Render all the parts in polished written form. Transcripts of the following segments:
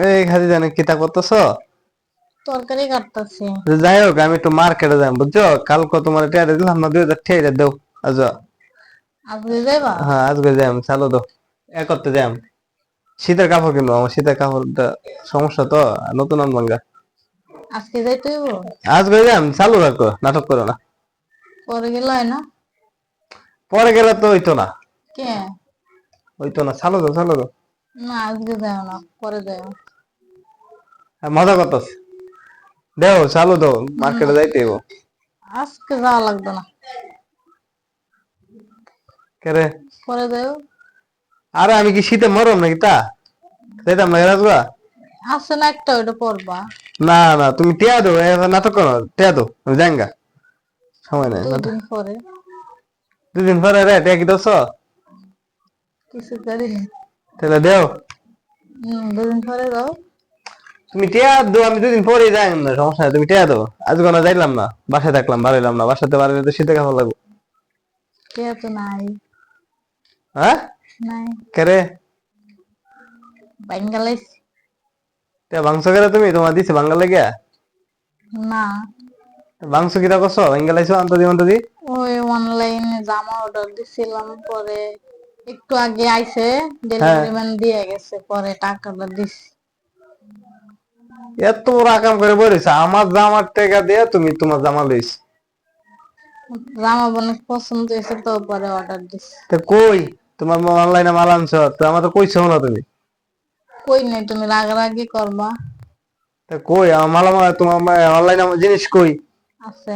এই খাদি জানে কিতা করতেছো? তরকারি কাটতাছি। যাই হোক আমি একটু মার্কেটে যাই বুঝছো, কালকে তোমার টেয়ারে দিলাম না 2000 টেয়ারে দেও। আচ্ছা। আজকে যাইবা? হ্যাঁ আজকে যাই, চালু দাও। এক করতে যাই। শীতের কাপড় কিনবো, আমার শীতের কাপড়টা সমস্যা তো, নতুন আনবাঙ্গা। আজকে যাইতে হইব? আজকে যাই, চালু রাখো, নাটক করো না। পরে গেলে হয় না? পরে গেলে তো হইতো না। কে? হইতো না, চালু দাও চালু দাও। না আজকে যাও না, পরে যাও। মজা করতেছে। দেও চালু দাও, না মার্কেটে যাইতে হইব। আজকে যাওয়া লাগবে না, কেরে? পরে যাও। আরে আমি কি শীতে মরম নাকি তা? যাইতাম না রাজবা। আছে না একটা, ওইটা পরবা। না না, তুমি টিয়া দো, নাটক করো, টিয়া দো, আমি যাইঙ্গা। সময় নাই দুই নাটক। দিন পরে। 2 দিন পরে রে টিয়া কি দোছ? কিছু করিনি। তাহলে দেও। 2 দিন পরে যাও। তুমি টিয়া দো, আমি 2 দিন পরে যাই না, সমস্যা নাই, তুমি টিয়া দো। আজ কোনো যাইলাম না, বাসায় থাকলাম, বাড়াইলাম না, বাসাতে বাড়াইলে তো শীতে কাপড় লাগবে। কে তো নাই। হ্যাঁ? নাই। কেরে? বাঙ্গালাইশ। টিয়া ভাঙছো কেরে তুমি? তোমার দিছে বাঙ্গালে গিয়া? না, ভাঙছো কিটা করছো? বাঙ্গালাইছো আন্তদি আন্তদি? ওই অনলাইনে জামা অর্ডার দিছিলাম, পরে একটু আগে আইছে, হ্যাঁ। ডেলিভারি ম্যান দিয়ে গেছে, পরে টাকাটা দিছি। এত বড় আকাম করে বলিস, আমার জামার টাকা দিয়ে তুমি তোমার জামা লইছ। জামা অনেক পছন্দ হয়েছে তো, পরে অর্ডার দিছি। তা কই তোমার অনলাইনে মাল আনছো, তো আমার তো কইছো না তুমি। কই নাই, তুমি রাগারাগি করবা। তা কই আমার মালামাল, তোমার অনলাইনে আমার জিনিস কই? আছে,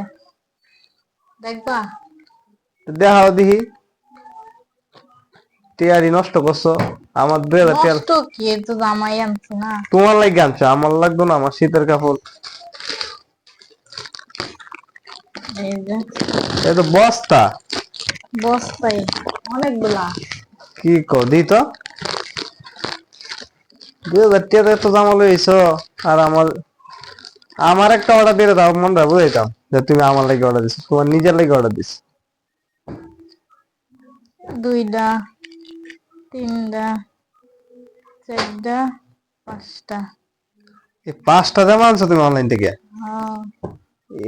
দেখবা। তো দেখাও দেখি। টিয়ারি নষ্ট করছো আমার 2000 টিয়ার। নষ্ট কি, এই তো জামাই আনছি না। তোমার লাগে আনছো, আমার লাগতো না, আমার শীতের কাপড়। এই যে এই তো বস্তা। বস্তায় অনেকগুলা। কি কো দি তো। 2000 টিয়ার এত জামা লইছো। আর আমার আমার একটা অর্ডার দিয়ে দাও, মনটা বুঝাইতাম যে তুমি আমার লাগে অর্ডার দিছো, তোমার নিজের লাগে অর্ডার দিছো। দুইটা, তিনটা, চারটা, পাঁচটা। এই 5টা জামা আনছো তুমি অনলাইন থেকে? হ্যাঁ।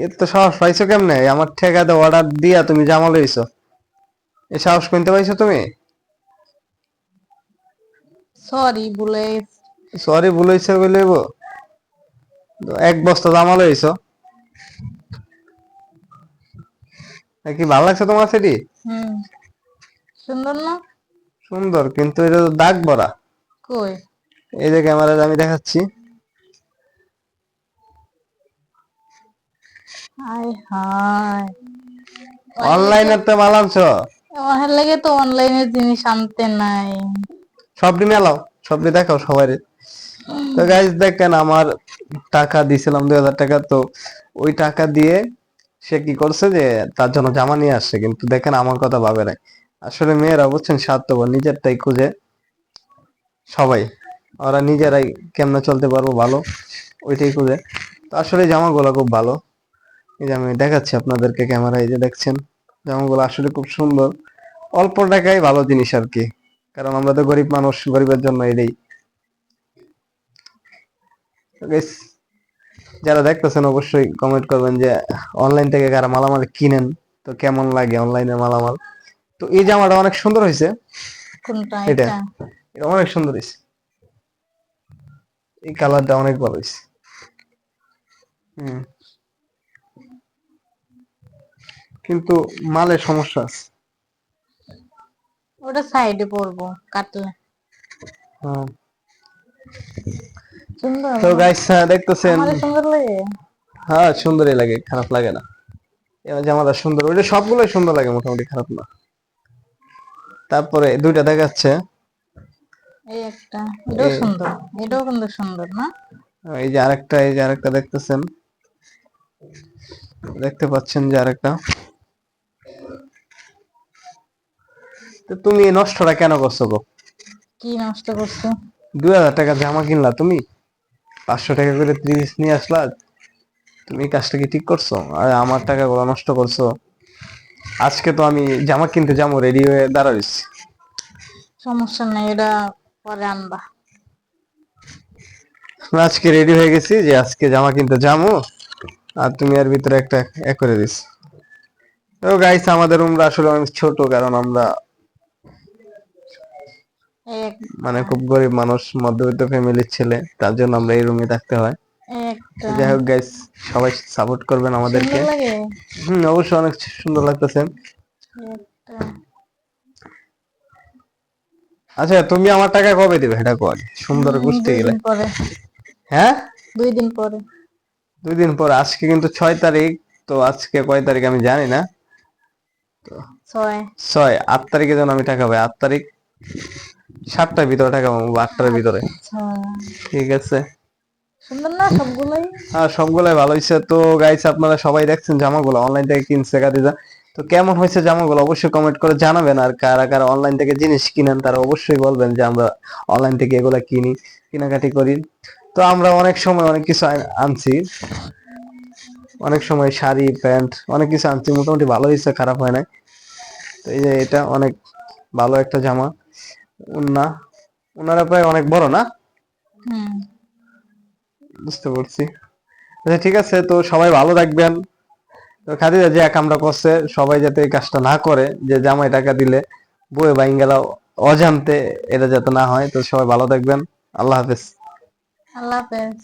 এর তো সাহস পাইছো কেমনে? আমার ঠেকাতে অর্ডার দিয়া তুমি জামা লইছো, এই সাহস কিনতে পাইছো তুমি? সরি, ভুলে গেছি। সরি ভুলাইছো বললেইব? এক বস্তা জামা লইছো। কি ভালো লাগছে তোমার সেটি? হুম, সুন্দর না? সুন্দর, কিন্তু এটা তো দাগ ভরা। কই? এই যে ক্যামেরায় আমি দেখাচ্ছি। হায় হায়, অনলাইনে তো মাল আনছো। আমার লাগে তো অনলাইনের জিনিস আনতে নাই। সবটি মেলাও, সবটি দেখাও সবাই। তো গাইজ দেখেন, আমার টাকা দিছিলাম 2000 টাকা, তো ওই টাকা দিয়ে সে কি করছে যে তার জন্য জামা নিয়ে আসছে, কিন্তু দেখেন আমার কথা ভাবে নাই। আসলে মেয়েরা বুঝছেন স্বার্থপর, নিজেরটাই খুঁজে সবাই। ওরা নিজেরাই কেমনে চলতে পারবো ভালো, ওইটাই খুঁজে। তো আসলে জামাগুলো খুব ভালো। এই যে আমি দেখাচ্ছি আপনাদেরকে ক্যামেরায়, এই যে দেখছেন জামাগুলো আসলে খুব সুন্দর। অল্প টাকায় ভালো জিনিস আর কি, কারণ আমরা তো গরিব মানুষ, গরিবের জন্য এটাই। তো guys, যারা দেখতেছেন অবশ্যই কমেন্ট করবেন যে অনলাইন থেকে কারা মালামাল কিনেন, তো কেমন লাগে অনলাইনের মালামাল। তো এই জামাটা অনেক সুন্দর হয়েছে। কোনটা এটা এটা? এটা অনেক সুন্দর হয়েছে, এই কালারটা অনেক ভালো হয়েছে। হুম, কিন্তু মালের সমস্যা আছে। ওটা সাইডে পড়বো কাটলে। হুম। সুন্দর তো না? গাইস দেখতেছেন। আমারে সুন্দর লাগে। হ্যাঁ সুন্দরই লাগে, খারাপ লাগে না। এই জামাটা সুন্দর, ওইটা সবগুলোই সুন্দর লাগে, মোটামুটি খারাপ না। তারপরে দুইটা দেখাচ্ছে। এই একটা, এটাও এই সুন্দর। এটাও কিন্তু সুন্দর না? এই যে আরেকটা দেখতেছেন, দেখতে পাচ্ছেন যে আরেকটা। তো তুমি এই নষ্টটা কেন করছো গো? কি নষ্ট করছো? 2000 টাকা জামা কিনলা তুমি, 500 টাকা করে 30 নিয়ে আসলা। তুমি এই কাজটা কি ঠিক করছো? আর আমার টাকাগুলো নষ্ট করছো। আজকে তো আমি জামা কিনতে যাবো, রেডি হয়ে দাঁড়াইছি। সমস্যা নাই, এটা পরে আনবা। আমি আজকে রেডি হয়ে গেছি যে আজকে জামা কিনতে যাবো, আর তুমি এর ভিতরে একটা এ করে দিস। তো গাইস আমাদের রুমটা আসলে অনেক ছোট, কারণ আমরা এক মানে খুব গরিব মানুষ, মধ্যবিত্ত ফ্যামিলির ছেলে, তার জন্য আমরা এই রুমে থাকতে হয়। তো একটা যাই হোক গাইস, সবাই সাপোর্ট করবেন আমাদেরকে। সুন্দর লাগে। অবশ্যই অনেক সুন্দর লাগতেছে। একটা আচ্ছা তুমি আমার টাকা কবে দিবে এটা কর, সুন্দর বুঝতে 2 গেলে। দিন পরে। হ্যাঁ 2 দিন পরে। 2 দিন পর। আজকে কিন্তু 6 তারিখ, তো আজকে কয় তারিখ আমি জানি না। 6। 8 তারিখে যেন আমি টাকা পাই, 8 তারিখ 7টার ভিতরে টাকা পাবো, 8টার ভিতরে। আচ্ছা, ঠিক আছে। সুন্দর না সবগুলোই? হ্যাঁ সবগুলাই ভালো হয়েছে। তো গাইস আপনারা সবাই দেখছেন জামাগুলো অনলাইন থেকে কিনছে কাদিজা, তো কেমন হয়েছে জামাগুলো অবশ্যই কমেন্ট করে জানাবেন। আর কারা কারা অনলাইন থেকে জিনিস কিনেন তারা অবশ্যই বলবেন যে আমরা অনলাইন থেকে এগুলা কিনি, কেনাকাটি করি। তো আমরা অনেক সময় অনেক কিছু আনছি, অনেক সময় শাড়ি প্যান্ট অনেক কিছু আনছি, মোটামুটি ভালো হয়েছে, খারাপ হয় না। তো এই যে এটা অনেক ভালো একটা জামা, উন্না, উনারা প্রায় অনেক বড় না, হুম। বুঝতে পারছি। আচ্ছা ঠিক আছে, তো সবাই ভালো থাকবেন। তো খাদিজা যে কামটা করছে সবাই যাতে এই কাজটা না করে, যে জামাই টাকা দিলে বউয়ে বাইন গেল অজান্তে, এটা যাতে না হয়। তো সবাই ভালো থাকবেন, আল্লাহ হাফেজ। আল্লাহ হাফেজ।